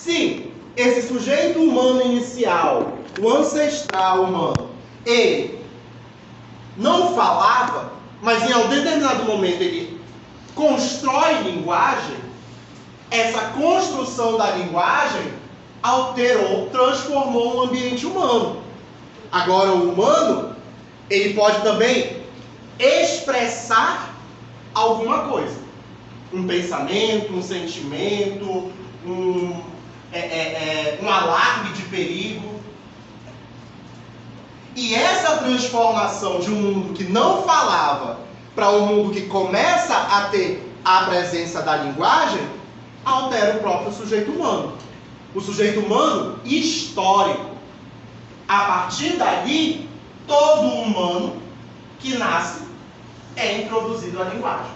Se esse sujeito humano inicial, o ancestral humano, ele não falava, mas em algum determinado momento ele constrói linguagem, essa construção da linguagem alterou, transformou o ambiente humano. Agora o humano, ele pode também expressar alguma coisa. Um pensamento, um sentimento, um alarme de perigo. E essa transformação de um mundo que não falava para um mundo que começa a ter a presença da linguagem, altera o próprio sujeito humano. O sujeito humano histórico. A partir dali, todo humano que nasce é introduzido à linguagem.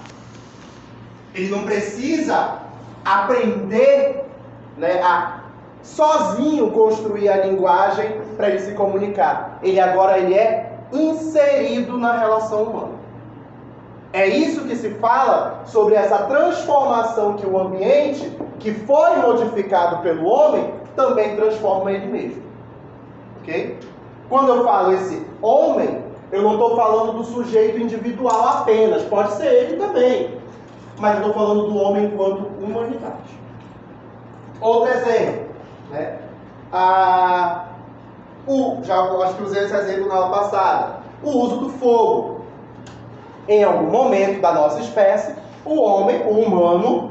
Ele não precisa aprender, a sozinho construir a linguagem para ele se comunicar. Ele é inserido na relação humana. É isso que se fala sobre essa transformação que o ambiente, que foi modificado pelo homem, também transforma ele mesmo. Ok? Quando eu falo esse homem, eu não estou falando do sujeito individual apenas, pode ser ele também. Mas eu estou falando do homem enquanto humanidade. Outro exemplo, já acho que usei esse exemplo na aula passada. O uso do fogo. Em algum momento da nossa espécie, o humano,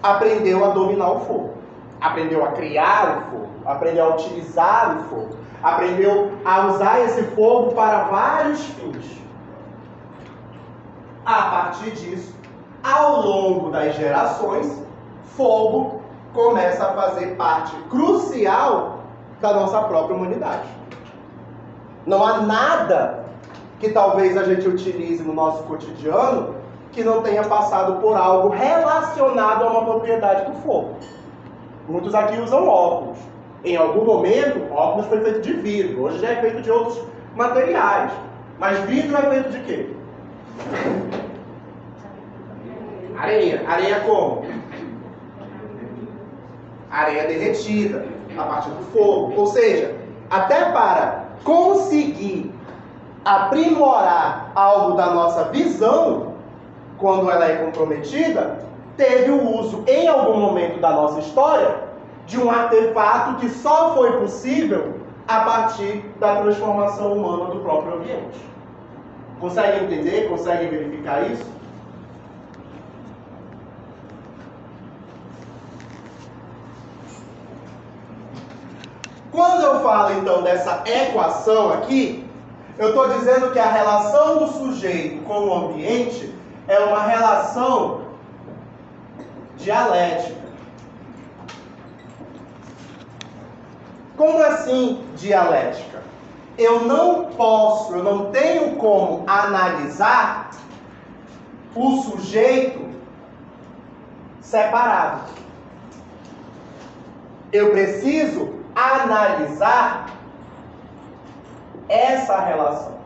aprendeu a dominar o fogo. Aprendeu a criar o fogo. Aprendeu a utilizar o fogo. Aprendeu a usar esse fogo para vários fins. A partir disso, ao longo das gerações, fogo começa a fazer parte crucial da nossa própria humanidade. Não há nada que talvez a gente utilize no nosso cotidiano que não tenha passado por algo relacionado a uma propriedade do fogo. Muitos aqui usam óculos. Em algum momento, óculos foi feito de vidro. Hoje já é feito de outros materiais. Mas vidro é feito de quê? Areia. Areia como? Areia derretida, a partir do fogo. Ou seja, até para conseguir aprimorar algo da nossa visão, quando ela é comprometida, teve o uso, em algum momento da nossa história, de um artefato que só foi possível a partir da transformação humana do próprio ambiente. Conseguem entender? Conseguem verificar isso? Quando eu falo, então, dessa equação aqui, eu estou dizendo que a relação do sujeito com o ambiente é uma relação dialética. Como assim dialética? Eu não tenho como analisar o sujeito separado. Eu preciso analisar essa relação.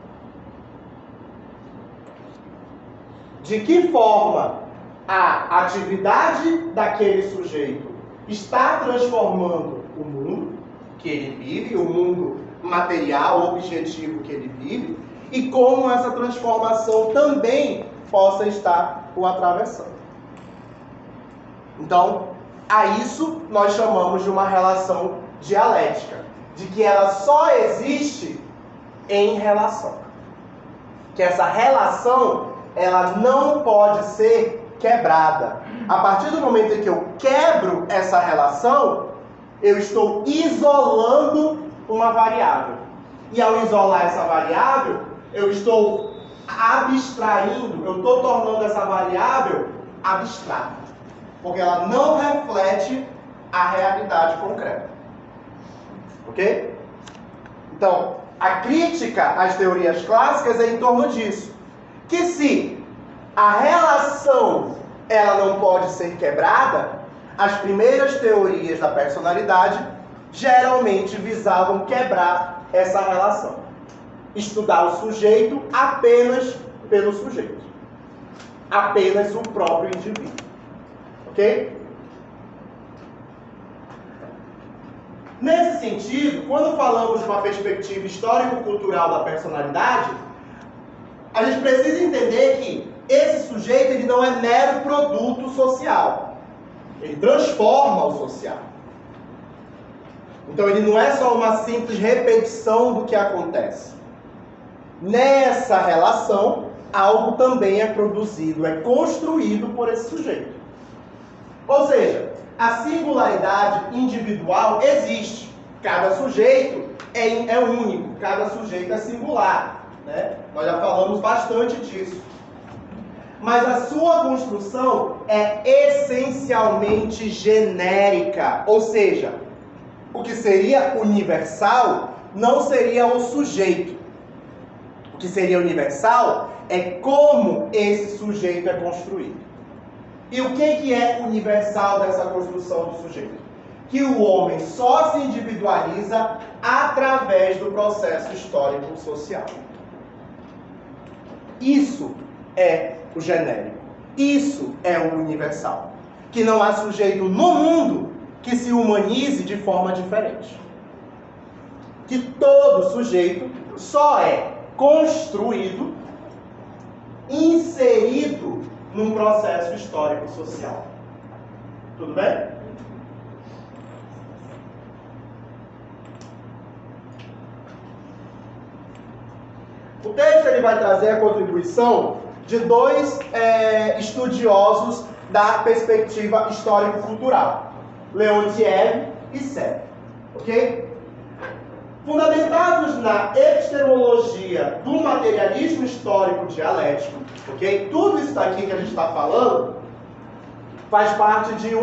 De que forma a atividade daquele sujeito está transformando o mundo que ele vive, o mundo material, objetivo que ele vive, e como essa transformação também possa estar o atravessando. Então, a isso nós chamamos de uma relação dialética, de que ela só existe em relação. Que essa relação, ela não pode ser quebrada. A partir do momento em que eu quebro essa relação, eu estou isolando uma variável. E ao isolar essa variável, eu estou abstraindo, eu estou tornando essa variável abstrata. Porque ela não reflete a realidade concreta. Ok? Então, a crítica às teorias clássicas é em torno disso. Que se a relação ela não pode ser quebrada, as primeiras teorias da personalidade geralmente visavam quebrar essa relação. Estudar o sujeito apenas pelo sujeito. Apenas o próprio indivíduo. Ok? Nesse sentido, quando falamos de uma perspectiva histórico-cultural da personalidade, a gente precisa entender que esse sujeito ele não é mero produto social. Ele transforma o social. Então ele não é só uma simples repetição do que acontece. Nessa relação, algo também é produzido, é construído por esse sujeito. Ou seja, a singularidade individual existe. Cada sujeito é único, cada sujeito é singular, né? Nós já falamos bastante disso. Mas a sua construção é essencialmente genérica. Ou seja, o que seria universal não seria o sujeito. O que seria universal é como esse sujeito é construído. E o que é universal dessa construção do sujeito? Que o homem só se individualiza através do processo histórico-social. Isso é o genérico. Isso é o universal. Que não há sujeito no mundo que se humanize de forma diferente. Que todo sujeito só é construído, inserido num processo histórico-social. Tudo bem? O texto ele vai trazer a contribuição de dois estudiosos da perspectiva histórico-cultural, Leontiev e Sérgio. Ok? Fundamentados na epistemologia do materialismo histórico dialético, ok? Tudo isso daqui que a gente está falando faz parte de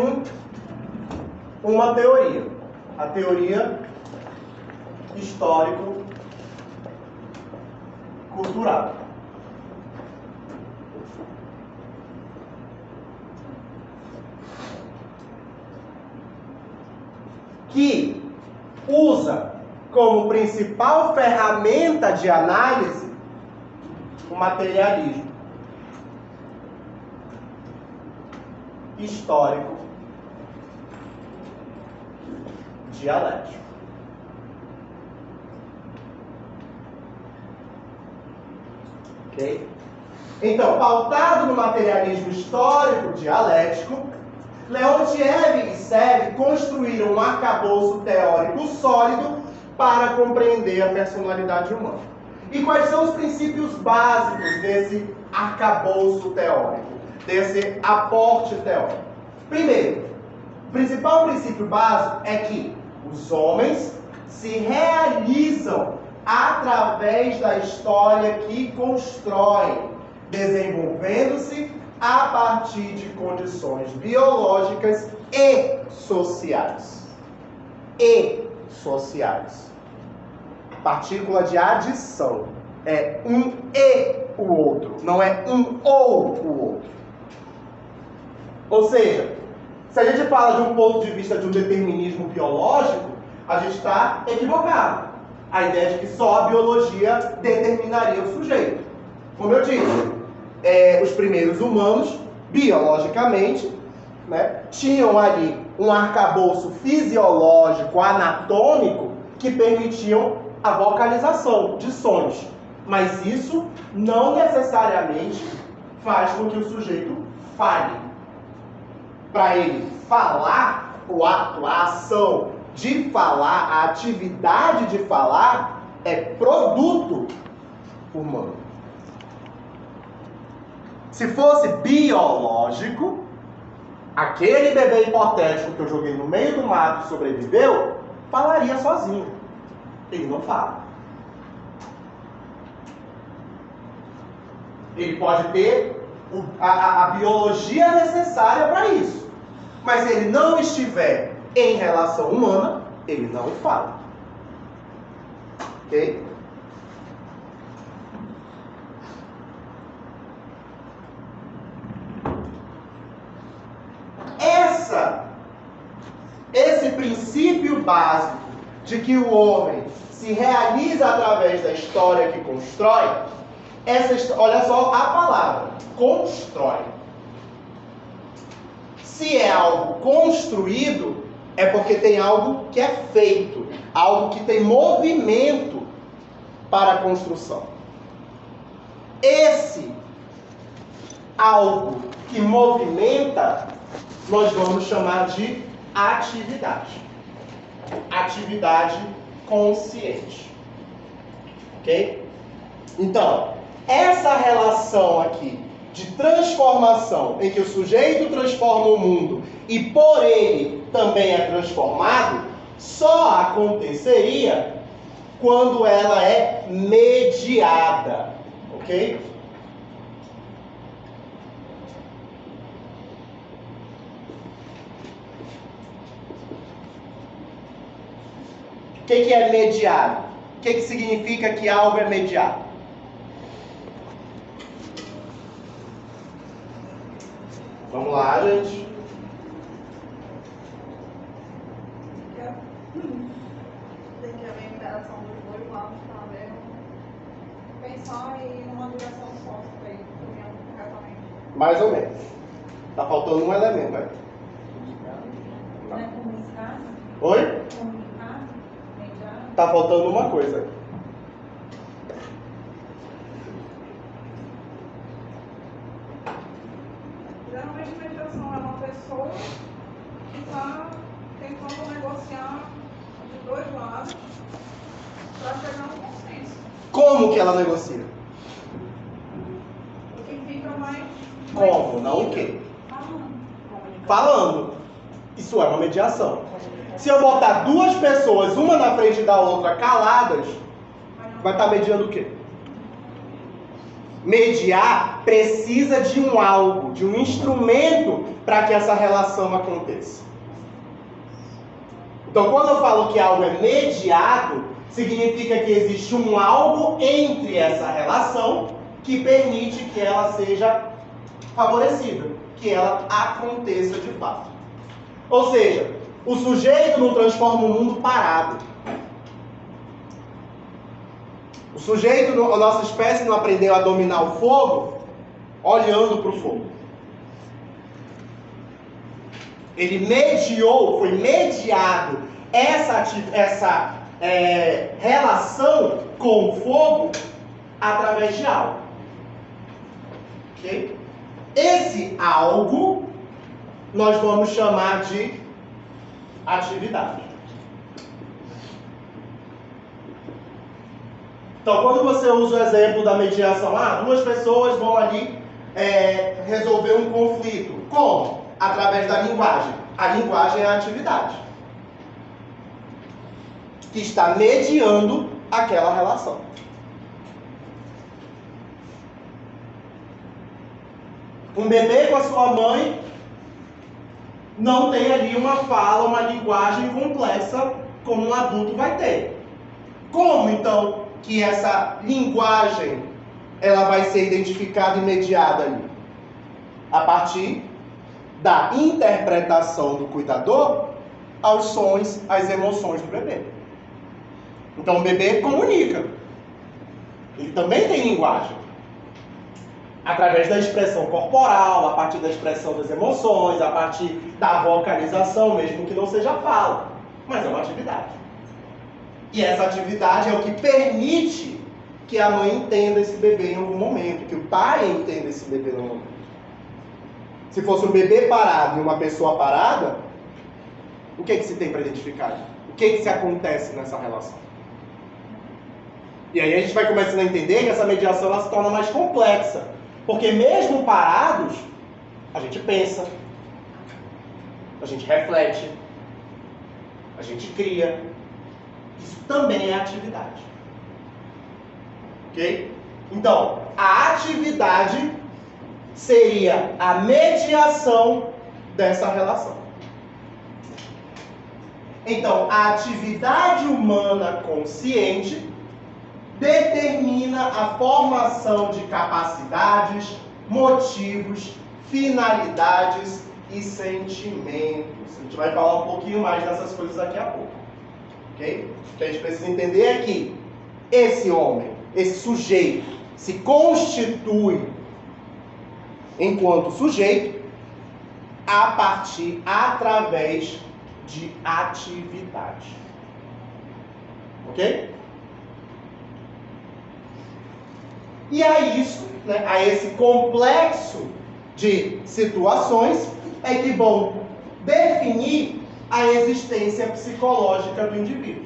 uma teoria, a teoria histórico-cultural. Que usa como principal ferramenta de análise o materialismo histórico dialético. Ok? Então, pautado no materialismo histórico dialético, Leontiev e Sérgio construíram um arcabouço teórico sólido para compreender a personalidade humana. E quais são os princípios básicos desse arcabouço teórico, desse aporte teórico? Primeiro, o principal princípio básico é que os homens se realizam através da história que constroem, desenvolvendo-se a partir de condições biológicas e sociais. Partícula de adição. É um e o outro, não é um ou o outro. Ou seja, se a gente fala de um ponto de vista de um determinismo biológico, a gente está equivocado. A ideia de que só a biologia determinaria o sujeito. Como eu disse, os primeiros humanos, biologicamente, né, tinham ali um arcabouço fisiológico, anatômico, que permitiam a vocalização de sons. Mas isso não necessariamente faz com que o sujeito fale. Para ele falar, o ato, a ação de falar, a atividade de falar, é produto humano. Se fosse biológico, aquele bebê hipotético que eu joguei no meio do mato e sobreviveu, falaria sozinho. Ele não fala. Ele pode ter a biologia necessária para isso. Mas se ele não estiver em relação humana, ele não fala. Ok? Esse princípio básico de que o homem se realiza através da história que constrói, olha só a palavra, constrói. Se é algo construído, é porque tem algo que é feito, algo que tem movimento para a construção. Esse algo que movimenta, nós vamos chamar de atividade. Atividade consciente. Ok? Então, essa relação aqui de transformação, em que o sujeito transforma o mundo e por ele também é transformado, só aconteceria quando ela é mediada. Ok? O que é mediado? O que significa que algo é mediado? Vamos lá, gente. Tem que haver interação dos dois lados para haver pensar em uma direção só para ir caminhando corretamente. Mais ou menos. Tá faltando um elemento, né? Não é comunicar? Oi? Comunicar? Mediar? Tá faltando uma coisa. Geralmente, mediação é uma pessoa que está tentando negociar de dois lados para chegar no consenso. Como que ela negocia? O que fica mais. Como? Não o quê? Falando. Isso é uma mediação. Se eu botar duas pessoas, uma na frente da outra, caladas, vai estar mediando o quê? Mediar precisa de um algo, de um instrumento para que essa relação aconteça. Então, quando eu falo que algo é mediado, significa que existe um algo entre essa relação que permite que ela seja favorecida, que ela aconteça de fato. Ou seja, o sujeito não transforma o mundo parado. O sujeito, a nossa espécie não aprendeu a dominar o fogo olhando para o fogo. Ele mediou, foi mediado essa relação com o fogo através de algo. Ok? Esse algo nós vamos chamar de atividade. Então, quando você usa o exemplo da mediação, duas pessoas vão ali resolver um conflito. Como? Através da linguagem. A linguagem é a atividade que está mediando aquela relação. Um bebê com a sua mãe não tem ali uma fala, uma linguagem complexa como um adulto vai ter. Como, então, que essa linguagem ela vai ser identificada e mediada ali? A partir da interpretação do cuidador aos sons, às emoções do bebê. Então, o bebê comunica. Ele também tem linguagem. Através da expressão corporal, a partir da expressão das emoções, a partir da vocalização, mesmo que não seja fala. Mas é uma atividade. E essa atividade é o que permite que a mãe entenda esse bebê em algum momento, que o pai entenda esse bebê em algum momento. Se fosse um bebê parado e uma pessoa parada, o que se tem para identificar? O que se acontece nessa relação? E aí a gente vai começando a entender que essa mediação ela se torna mais complexa. Porque mesmo parados, a gente pensa, a gente reflete, a gente cria. Isso também é atividade. Ok? Então, a atividade seria a mediação dessa relação. Então, a atividade humana consciente determina a formação de capacidades, motivos, finalidades e sentimentos. A gente vai falar um pouquinho mais dessas coisas daqui a pouco. Ok? O que a gente precisa entender é que esse homem, esse sujeito, se constitui enquanto sujeito através de atividade. Ok? E a isso, né, a esse complexo de situações, é que vão definir a existência psicológica do indivíduo.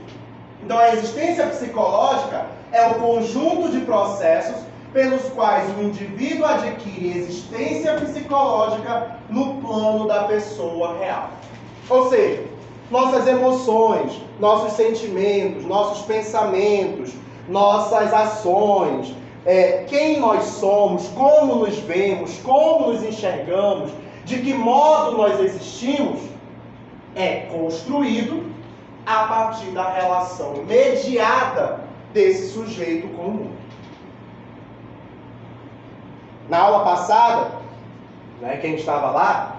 Então, a existência psicológica é o conjunto de processos pelos quais o indivíduo adquire existência psicológica no plano da pessoa real. Ou seja, nossas emoções, nossos sentimentos, nossos pensamentos, nossas ações, quem nós somos, como nos vemos, como nos enxergamos, de que modo nós existimos, é construído a partir da relação mediada desse sujeito com o mundo. Na aula passada, né, quem estava lá,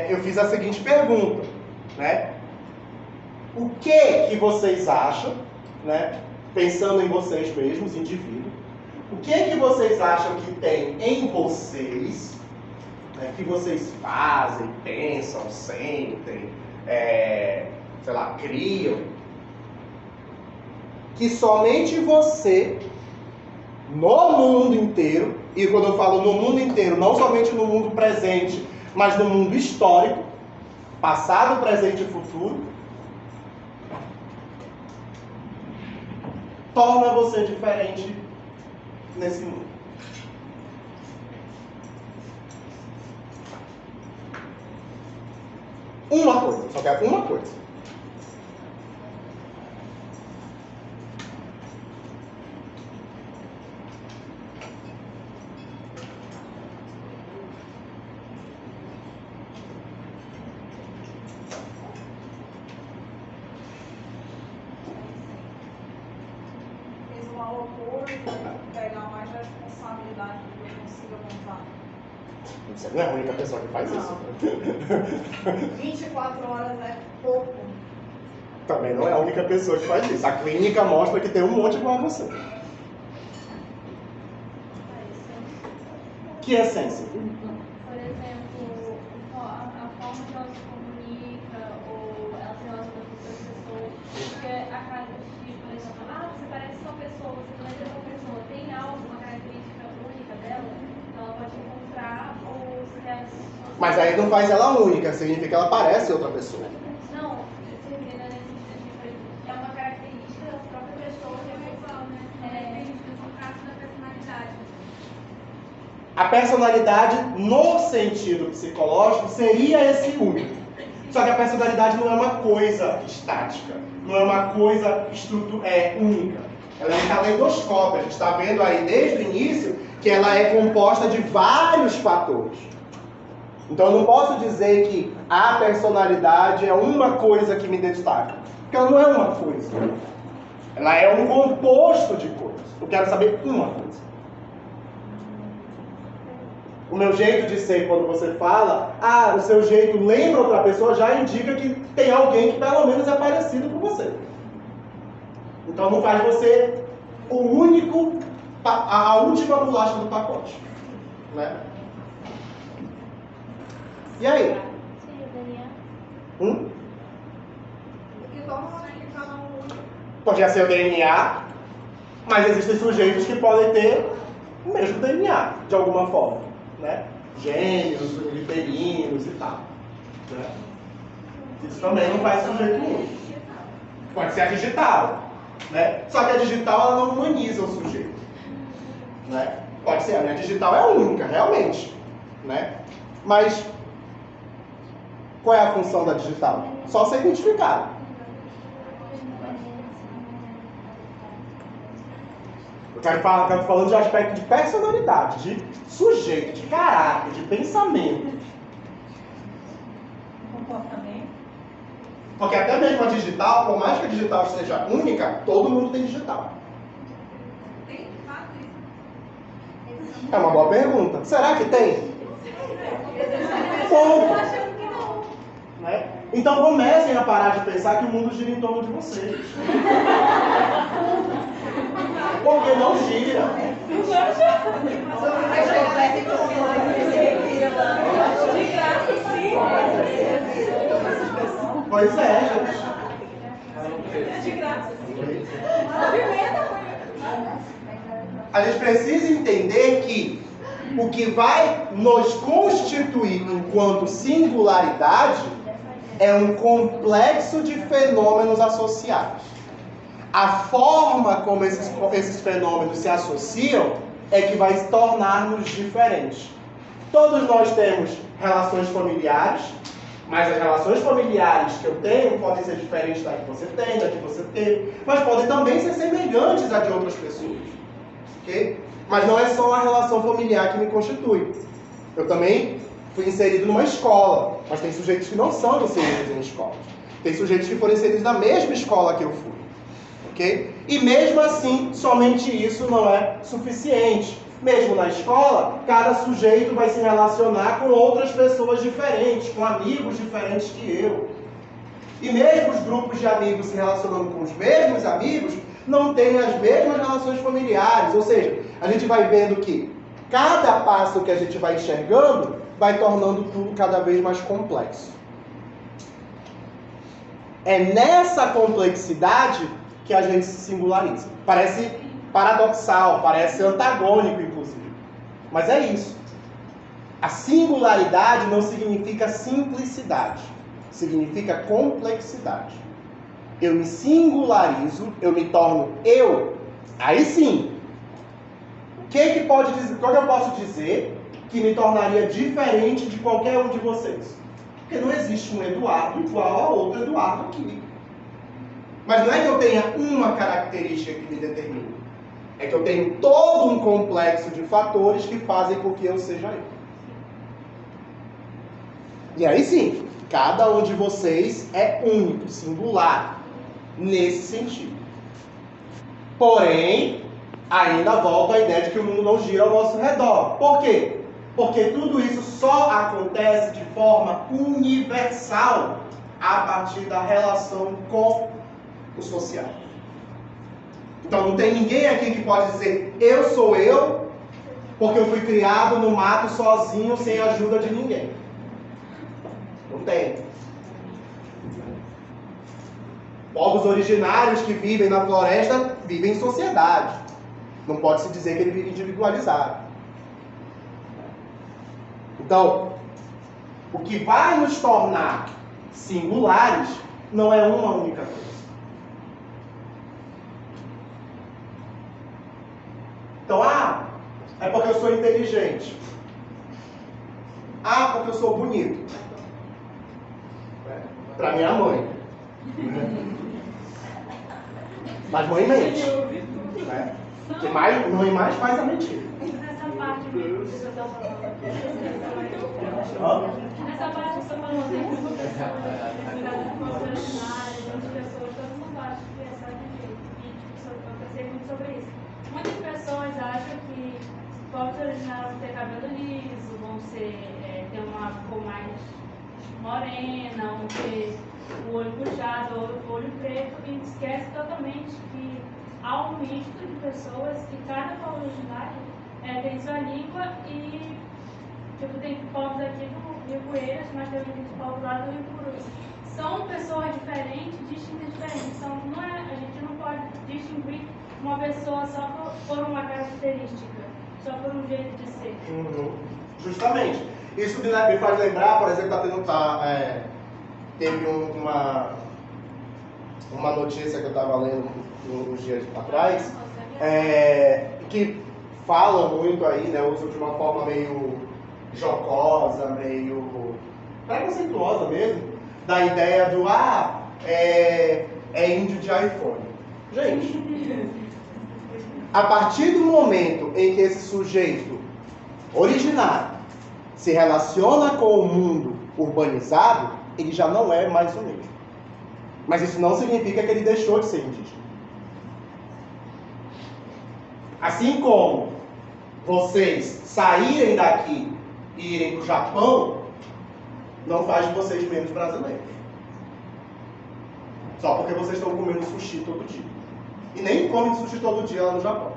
eu fiz a seguinte pergunta, né? O que vocês acham, né, pensando em vocês mesmos, indivíduos, o que vocês acham que tem em vocês, né, que vocês fazem, pensam, sentem, sei lá, criam, que somente você, no mundo inteiro, e quando eu falo no mundo inteiro, não somente no mundo presente, mas no mundo histórico, passado, presente e futuro, torna você diferente nesse mundo. Uma coisa, só quero uma coisa. Fez uma loucura e pegar mais responsabilidade do que eu consiga montar. Você não é a única pessoa que faz isso. 24 horas é pouco. Também não é a única pessoa que faz isso. A clínica mostra que tem um monte igual a você. Que essência? Por exemplo, a forma que ela se comunica ou ela se relaciona com outras pessoas. Porque a cada tipo, por exemplo, você parece uma pessoa, você não é uma pessoa, tem algo, uma característica única dela, então ela pode encontrar ou se realizar. Mas aí não faz ela única, significa que ela parece outra pessoa. Não, você vê, né, é uma característica da própria pessoa que é pessoal, né? No caso da personalidade. A personalidade, no sentido psicológico, seria esse único. Só que a personalidade não é uma coisa estática, não é uma coisa única. Ela é um caleidoscópio. A gente está vendo aí desde o início que ela é composta de vários fatores. Então eu não posso dizer que a personalidade é uma coisa que me destaca. Porque ela não é uma coisa. Ela é um composto de coisas. Eu quero saber uma coisa. O meu jeito de ser, quando você fala, o seu jeito lembra outra pessoa, já indica que tem alguém que pelo menos é parecido com você. Então não faz você o único, a última bolacha do pacote. Né? E aí? O que torna cada um único. Podia ser o DNA, mas existem sujeitos que podem ter o mesmo DNA, de alguma forma. Né? Gêmeos, uterinos e tal. Né? Isso também não faz sujeito único. Pode ser a digital. Né? Só que a digital ela não humaniza o sujeito. Né? Pode ser, a minha digital é única, realmente. Né? Mas qual é a função da digital? Só ser identificado. Eu quero falando de aspecto de personalidade, de sujeito, de caráter, de pensamento. Comportamento. Porque até mesmo a digital, por mais que a digital seja única, todo mundo tem digital. Tem de fato isso. É uma boa pergunta. Será que tem? Ponto. Né? Então comecem a parar de pensar que o mundo gira em torno de vocês. Porque não gira. Pois é, gente. É de graça. A gente precisa entender que o que vai nos constituir enquanto singularidade é um complexo de fenômenos associados. A forma como esses fenômenos se associam é que vai tornar-nos diferentes. Todos nós temos relações familiares, mas as relações familiares que eu tenho podem ser diferentes da que você tem, da que você teve, mas podem também ser semelhantes à de outras pessoas. Okay? Mas não é só a relação familiar que me constitui. Eu também fui inserido numa escola, mas tem sujeitos que não são inseridos em escolas. Tem sujeitos que foram inseridos na mesma escola que eu fui. Okay? E mesmo assim, somente isso não é suficiente. Mesmo na escola, cada sujeito vai se relacionar com outras pessoas diferentes, com amigos diferentes que eu. E mesmo os grupos de amigos se relacionando com os mesmos amigos, não têm as mesmas relações familiares. Ou seja, a gente vai vendo que cada passo que a gente vai enxergando vai tornando tudo cada vez mais complexo. É nessa complexidade que a gente se singulariza. Parece paradoxal, parece antagônico, inclusive. Mas é isso. A singularidade não significa simplicidade. Significa complexidade. Eu me singularizo, eu me torno eu. Aí sim. O que eu posso dizer que me tornaria diferente de qualquer um de vocês? Porque não existe um Eduardo igual a outro Eduardo aqui. Mas não é que eu tenha uma característica que me determine. É que eu tenho todo um complexo de fatores que fazem com que eu seja eu. E aí sim, cada um de vocês é único, singular, nesse sentido. Porém, ainda volta a ideia de que o mundo não gira ao nosso redor. Por quê? Porque tudo isso só acontece de forma universal a partir da relação com o social. Então não tem ninguém aqui que pode dizer eu sou eu, porque eu fui criado no mato sozinho, sem a ajuda de ninguém. Não tem. Povos originários que vivem na floresta vivem em sociedade. Não pode se dizer que ele vive individualizado. Então, o que vai nos tornar singulares não é uma única coisa. Então, é porque eu sou inteligente. Porque eu sou bonito. Para minha mãe. Mas mãe mente. Que mãe mais faz a mentira. Nessa parte que você está falando aqui. Nessa parte que você está falando aqui, de pessoas, todo mundo acha que é só de jeito. E eu pensei muito sobre isso. Muitas pessoas acham que povos originários vão ter cabelo liso, vão ter uma cor mais morena, vão ter o olho puxado, o olho preto, e esquece totalmente que há um misto de pessoas que cada povo originário tem sua língua e tem povos aqui do Rio Poeiras, mas tem povos lá do Rio Purus. São pessoas diferentes, distintas diferentes. Então a gente não pode distinguir uma pessoa só por uma característica, só por um jeito de ser. Justamente. Isso me faz lembrar, por exemplo, teve uma notícia que eu estava lendo uns dias atrás, que fala muito aí, né, uso de uma forma meio jocosa, meio preconceituosa mesmo, da ideia do é índio de iPhone. Gente, a partir do momento em que esse sujeito originário se relaciona com o mundo urbanizado, ele já não é mais o mesmo. Mas isso não significa que ele deixou de ser indígena. Assim como vocês saírem daqui e irem para o Japão, não faz de vocês menos brasileiros. Só porque vocês estão comendo sushi todo dia. E nem comem sushi todo dia lá no Japão.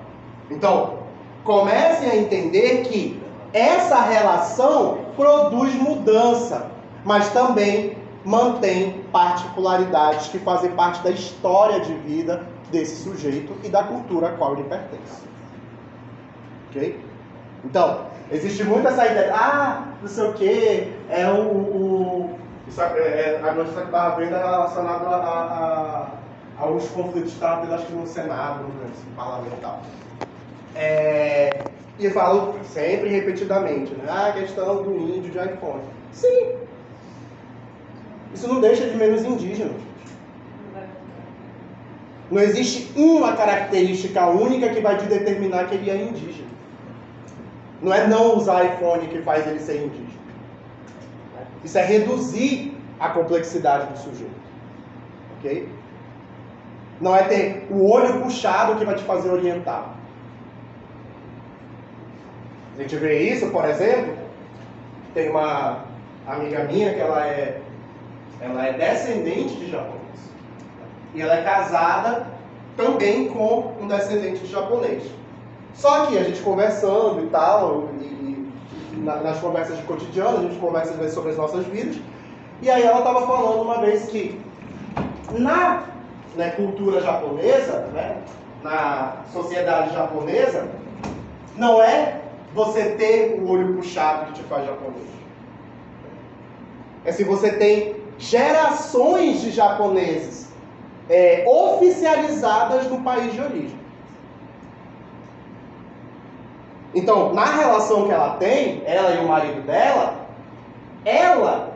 Então, comecem a entender que essa relação produz mudança, mas também mantém particularidades que fazem parte da história de vida desse sujeito e da cultura a qual ele pertence. Ok? Então, existe muito essa ideia, não sei o que, isso a notícia que estava vendo é relacionada a alguns conflitos que estavam tendo, acho que no Senado, no parlamento e tal. E eu falo sempre repetidamente, né? A questão do índio de iPhone. Sim. Isso não deixa de menos indígena. Não existe uma característica única que vai te determinar que ele é indígena. Não é não usar iPhone que faz ele ser indígena. Isso é reduzir a complexidade do sujeito. Ok? Não é ter o olho puxado que vai te fazer orientar. A gente vê isso, por exemplo, tem uma amiga minha que ela é descendente de japonês. E ela é casada também com um descendente de japonês. Só que a gente conversando e tal, nas conversas de cotidiano, a gente conversa às vezes sobre as nossas vidas, e aí ela estava falando uma vez que na cultura japonesa, na sociedade japonesa, não é você ter o olho puxado que te faz japonês. É se você tem gerações de japoneses oficializadas no país de origem. Então, na relação que ela tem, ela e o marido dela, ela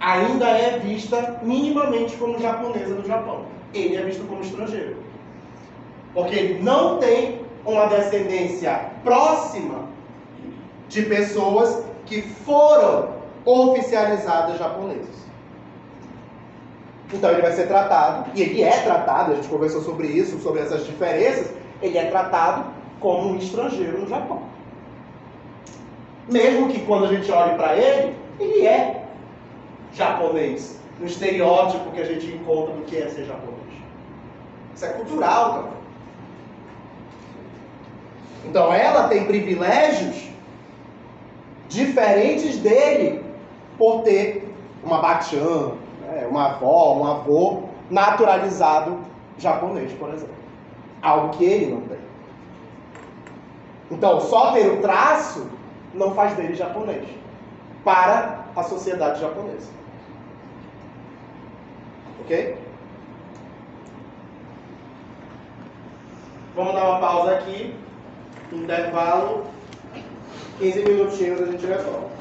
ainda é vista minimamente como japonesa do Japão. Ele é visto como estrangeiro. Porque ele não tem uma descendência próxima de pessoas que foram oficializadas japonesas. Então ele vai ser tratado, e ele é tratado, a gente conversou sobre isso, sobre essas diferenças, ele é tratado como um estrangeiro no Japão. Mesmo que quando a gente olhe para ele, ele é japonês, no estereótipo que a gente encontra do que é ser japonês. Isso é cultural também. Então ela tem privilégios diferentes dele por ter uma bachan, uma avó, um avô naturalizado japonês, por exemplo. Algo que ele não tem. Então, só ter o traço não faz dele japonês para a sociedade japonesa. Ok? Vamos dar uma pausa aqui. Intervalo. 15 minutinhos a gente retorna.